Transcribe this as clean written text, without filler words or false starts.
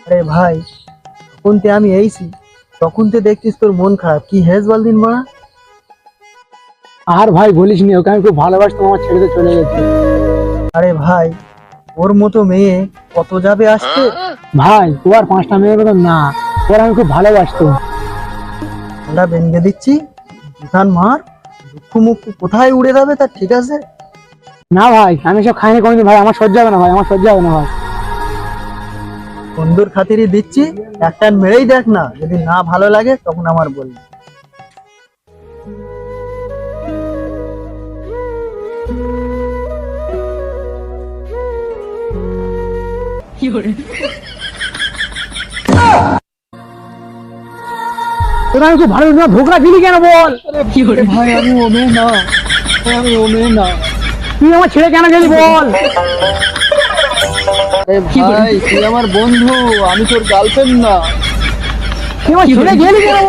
আরে ভাই, তখন তে আমি এইছি, তখন তে দেখতিস তোর মন খারাপ কি হেস বল দিন বড়া। আর ভাই বলিস নি, ওকে আমি খুব ভালোবাসতাম, আমার ছেড়ে চলে গেছে। আরে ভাই, ওর মতো মেয়ে কত যাবে আসতে। ভাই ও আর 5টা মেয়ের মতো না, ওর আমি খুব ভালোবাসতাম। আমরা বেঁধে দিচ্ছি, দুটান মার, দুঃখ মুখ কোথায় উড়ে যাবে তার ঠিক আছে। না ভাই, আমি সব খাইনি কোনোদিন ভাই, আমার সহ্য হবে না ভাই, আমার সহ্য হবে না ভাই। বন্ধুর খাতিরই দিচ্ছি, একটা মেরেই দেখ না, যদি না ভালো লাগে তখন আমার বলবি। তোরা আমি খুব ভালো না, ধোকরা দিলি কেন বল? ভাই আমি ও মেয়ে না, আমি ও মেয়ে না। তুই আমার ছেড়ে কেন গেলি বল? ভাই তুই আমার বন্ধু, আমি তোর গার্লফ্রেন্ড না। তুই আমার ছেড়ে গেলি কেন?